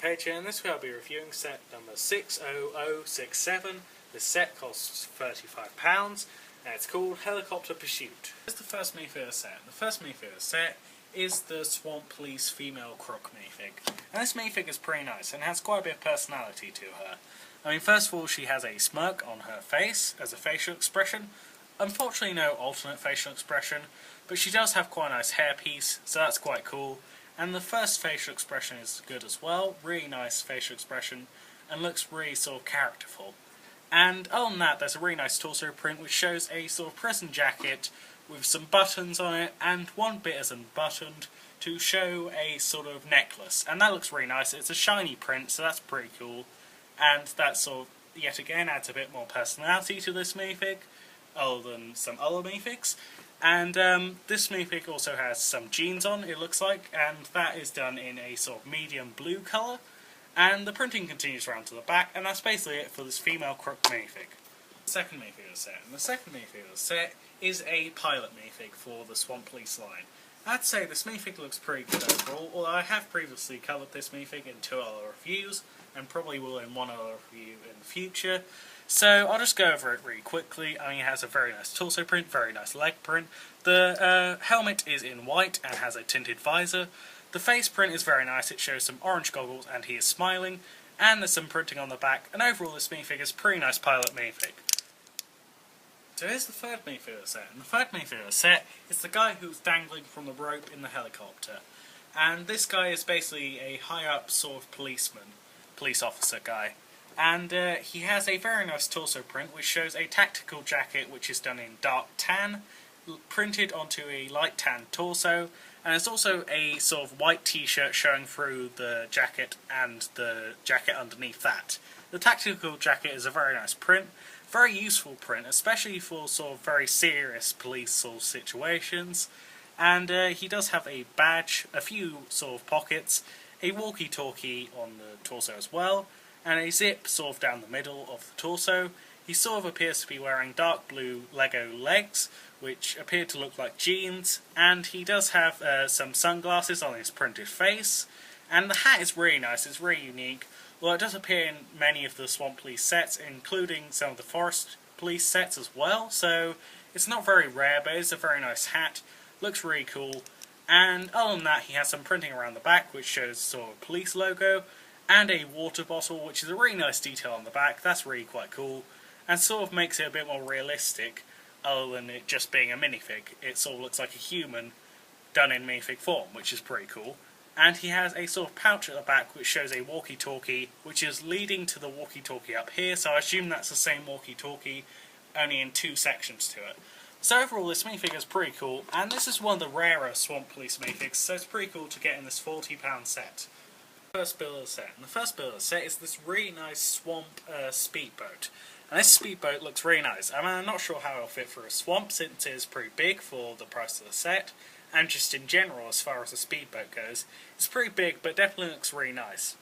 Page here, and this week I'll be reviewing set number 60067. This set costs £35 and it's called Helicopter Pursuit. Here's the first minifigure set. The first minifigure set is the Swamp Police female croc minifig. And this minifig is pretty nice and has quite a bit of personality to her. I mean, first of all, she has a smirk on her face as a facial expression. Unfortunately, no alternate facial expression, but she does have quite a nice hairpiece, so that's quite cool. And the first facial expression is good as well, really nice facial expression, and looks really sort of characterful. And other than that, there's a really nice torso print which shows a sort of prison jacket with some buttons on it, and one bit isn't buttoned to show a sort of necklace. And that looks really nice. It's a shiny print, so that's pretty cool. And that sort of, yet again, adds a bit more personality to this minifig, other than some other minifigs. And this minifig also has some jeans on, it looks like, and that is done in a sort of medium blue colour. And the printing continues around to the back, and that's basically it for this female croc minifig. The second minifigure set. And the second minifigure set is a pilot minifig for the Swamp Police line. I'd say this minifig looks pretty good overall, although I have previously covered this minifig in 2 other reviews, and probably will in 1 other review in the future. So I'll just go over it really quickly. I mean, it has a very nice torso print, very nice leg print. The helmet is in white and has a tinted visor. The face print is very nice, it shows some orange goggles and he is smiling. And there's some printing on the back, and overall this minifig is a pretty nice pilot minifig. So here's the third minifigure set, and the third minifigure set is the guy who's dangling from the rope in the helicopter. And this guy is basically a high-up sort of police officer guy. And he has a very nice torso print which shows a tactical jacket which is done in dark tan, printed onto a light tan torso, and there's also a sort of white t-shirt showing through the jacket and the jacket underneath that. The tactical jacket is a very nice print, very useful print, especially for sort of very serious police sort of situations. And he does have a badge, a few sort of pockets, a walkie-talkie on the torso as well, and a zip sort of down the middle of the torso. He sort of appears to be wearing dark blue Lego legs, which appear to look like jeans, and he does have some sunglasses on his printed face. And the hat is really nice, it's really unique, although it does appear in many of the Swamp Police sets, including some of the Forest Police sets as well, so it's not very rare, but it's a very nice hat, looks really cool. And other than that, he has some printing around the back, which shows sort of police logo, and a water bottle, which is a really nice detail on the back. That's really quite cool, and sort of makes it a bit more realistic, other than it just being a minifig. It sort of looks like a human done in minifig form, which is pretty cool. And he has a sort of pouch at the back which shows a walkie-talkie, which is leading to the walkie-talkie up here, so I assume that's the same walkie-talkie, only in 2 sections to it. So overall, this minifig is pretty cool, and this is one of the rarer Swamp Police minifigs, so it's pretty cool to get in this £40 set. First build of the set. And the first build of the set is this really nice swamp speedboat. And this speedboat looks really nice. I mean, I'm not sure how it'll fit through a swamp since it is pretty big for the price of the set. And just in general, as far as a speedboat goes, it's pretty big, but definitely looks really nice.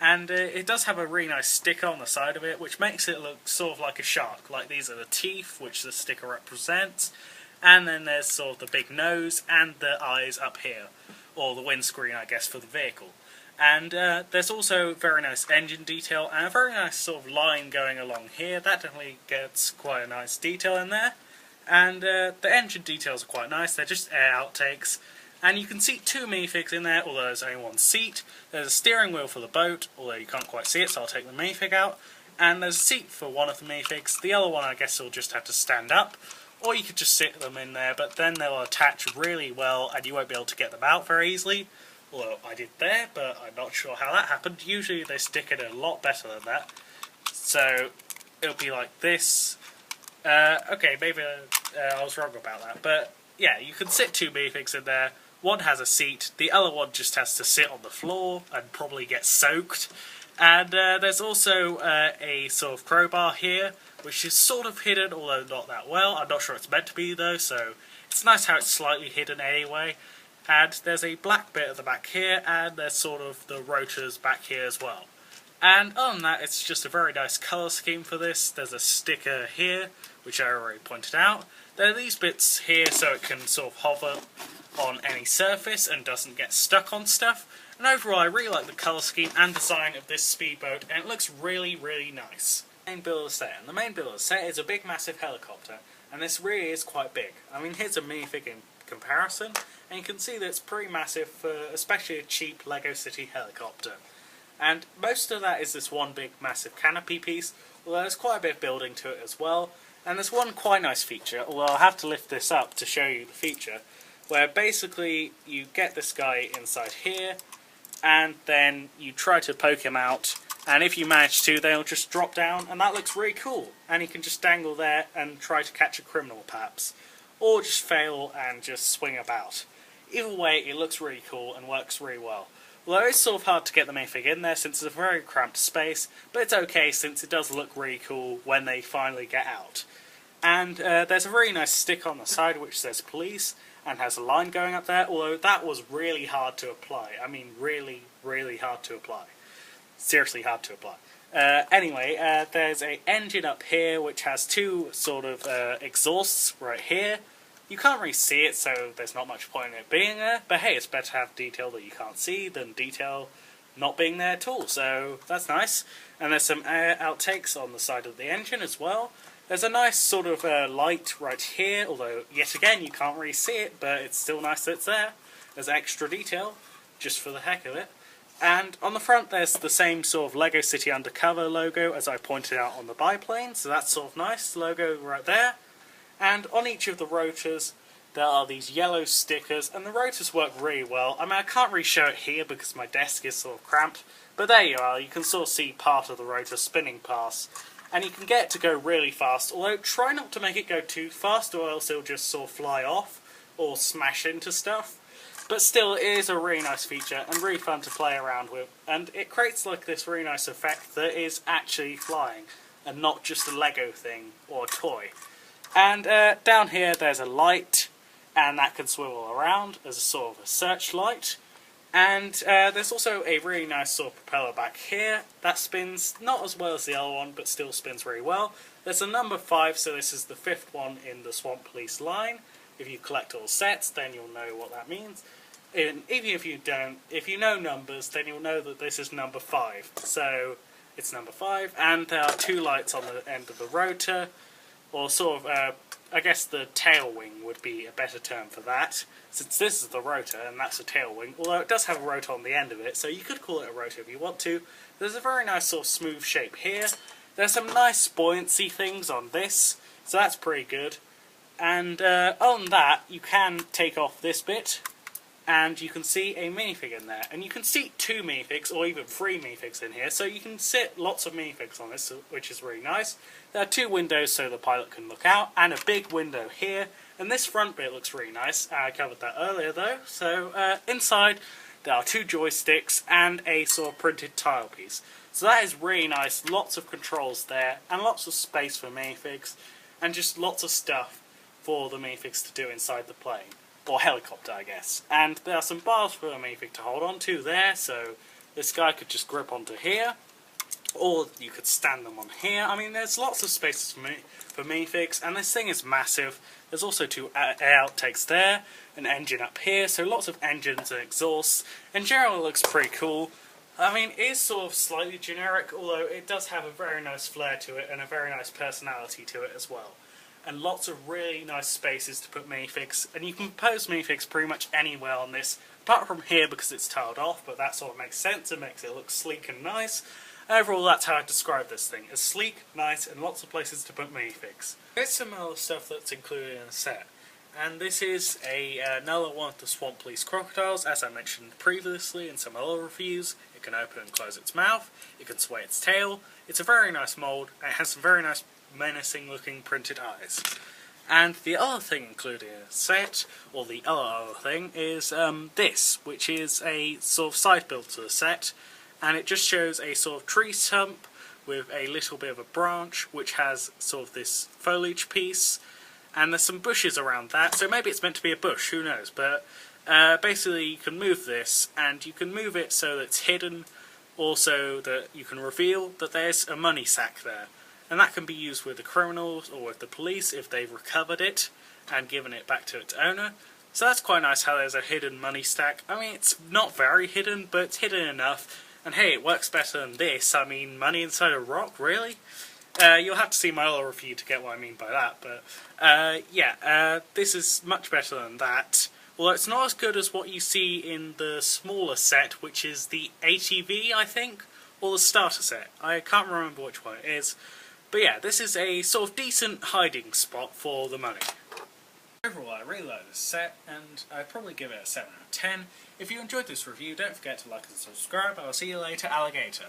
And it does have a really nice sticker on the side of it, which makes it look sort of like a shark. Like these are the teeth, which the sticker represents. And then there's sort of the big nose and the eyes up here. Or the windscreen, I guess, for the vehicle. And there's also very nice engine detail and a very nice sort of line going along here. That definitely gets quite a nice detail in there. And the engine details are quite nice. They're just air outtakes. And you can see 2 minifigs in there, although there's only 1 seat. There's a steering wheel for the boat, although you can't quite see it, so I'll take the minifig out. And there's a seat for one of the minifigs. The other one, I guess, will just have to stand up. Or you could just sit them in there, but then they'll attach really well and you won't be able to get them out very easily. Although I did there, but I'm not sure how that happened. Usually they stick it a lot better than that. So it'll be like this. Okay, maybe I was wrong about that. But yeah, you can sit 2 minifigs in there. One has a seat, the other one just has to sit on the floor and probably get soaked. And there's also a sort of crowbar here, which is sort of hidden, although not that well. I'm not sure it's meant to be though, so it's nice how it's slightly hidden anyway. And there's a black bit at the back here, and there's sort of the rotors back here as well. And other than that, it's just a very nice colour scheme for this. There's a sticker here, which I already pointed out. There are these bits here so it can sort of hover on any surface and doesn't get stuck on stuff. And overall I really like the colour scheme and design of this speedboat, and it looks really, really nice. Main build of the set. And the main build of the set is a big massive helicopter, and this really is quite big. I mean, here's a minifig in comparison, and you can see that it's pretty massive for especially a cheap Lego City helicopter. And most of that is this one big massive canopy piece, although there's quite a bit of building to it as well. And there's one quite nice feature, although I'll have to lift this up to show you the feature, where basically you get this guy inside here, and then you try to poke him out, and if you manage to, they'll just drop down, and that looks really cool. And he can just dangle there and try to catch a criminal perhaps, or just fail and just swing about. Either way, it looks really cool and works really well. Although it's sort of hard to get the minifig in there since it's a very cramped space, but it's okay since it does look really cool when they finally get out. And there's a really nice stick on the side which says police, and has a line going up there, although that was really hard to apply. I mean, really, really hard to apply. Seriously hard to apply. Anyway, there's an engine up here which has two sort of exhausts right here. You can't really see it, so there's not much point in it being there, but hey, it's better to have detail that you can't see than detail not being there at all, so that's nice. And there's some air outtakes on the side of the engine as well. There's a nice sort of light right here, although yet again you can't really see it, but it's still nice that it's there. There's extra detail, just for the heck of it. And on the front there's the same sort of Lego City Undercover logo as I pointed out on the biplane, so that's sort of nice, logo right there. And on each of the rotors there are these yellow stickers, and the rotors work really well. I mean, I can't really show it here because my desk is sort of cramped, but there you are, you can sort of see part of the rotor spinning past. And you can get it to go really fast, although try not to make it go too fast or else it'll just sort of fly off or smash into stuff. But still, it is a really nice feature and really fun to play around with, and it creates like this really nice effect that is actually flying and not just a Lego thing or a toy. And down here there's a light, and that can swivel around as a sort of a searchlight. And there's also a really nice sort of propeller back here that spins not as well as the other one, but still spins very well. There's a number 5, so this is the 5th one in the Swamp Police line. If you collect all sets, then you'll know what that means. And even if you don't, if you know numbers, then you'll know that this is number 5. So it's number 5, and there are 2 lights on the end of the rotor, or sort of I guess the tail wing would be a better term for that, since this is the rotor and that's a tail wing, although it does have a rotor on the end of it, so you could call it a rotor if you want to. There's a very nice sort of smooth shape here. There's some nice buoyancy things on this, so that's pretty good. And other than that, you can take off this bit, and you can see a minifig in there. And you can see 2 minifigs, or even 3 minifigs in here, so you can sit lots of minifigs on this, which is really nice. There are 2 windows so the pilot can look out, and a big window here. And this front bit looks really nice. I covered that earlier though. So inside there are 2 joysticks and a sort of printed tile piece. So that is really nice. Lots of controls there, and lots of space for minifigs, and just lots of stuff for the minifigs to do inside the plane. Or helicopter, I guess. And there are some bars for a minifig to hold on to there, so this guy could just grip onto here, or you could stand them on here. I mean, there's lots of spaces for minifigs, and this thing is massive. There's also 2 air outtakes there, an engine up here, so lots of engines and exhausts. In general, it looks pretty cool. I mean, it is sort of slightly generic, although it does have a very nice flair to it and a very nice personality to it as well. And lots of really nice spaces to put minifigs, and you can pose minifigs pretty much anywhere on this, apart from here because it's tiled off, but that sort of makes sense. It makes it look sleek and nice. Overall, that's how I describe this thing, as sleek, nice, and lots of places to put minifigs. There's some other stuff that's included in the set, and this is another one of the Swamp Police crocodiles, as I mentioned previously in some other reviews. It can open and close its mouth, it can sway its tail. It's a very nice mould, and it has some very nice menacing looking printed eyes. And the other thing included in the set, or the other thing, is this, which is a sort of side build to the set, and it just shows a sort of tree stump with a little bit of a branch which has sort of this foliage piece, and there's some bushes around that, so maybe it's meant to be a bush, who knows, but basically you can move this, and you can move it so that it's hidden, also that you can reveal that there's a money sack there. And that can be used with the criminals or with the police if they've recovered it and given it back to its owner. So that's quite nice how there's a hidden money stack. I mean, it's not very hidden, but it's hidden enough. And hey, it works better than this. I mean, money inside a rock, really? You'll have to see my other review to get what I mean by that, but this is much better than that. Although it's not as good as what you see in the smaller set, which is the ATV, I think, or the starter set. I can't remember which one it is. But yeah, this is a sort of decent hiding spot for the money. Overall, I really like this set, and I'd probably give it a 7 out of 10. If you enjoyed this review, don't forget to like and subscribe. I'll see you later, alligator.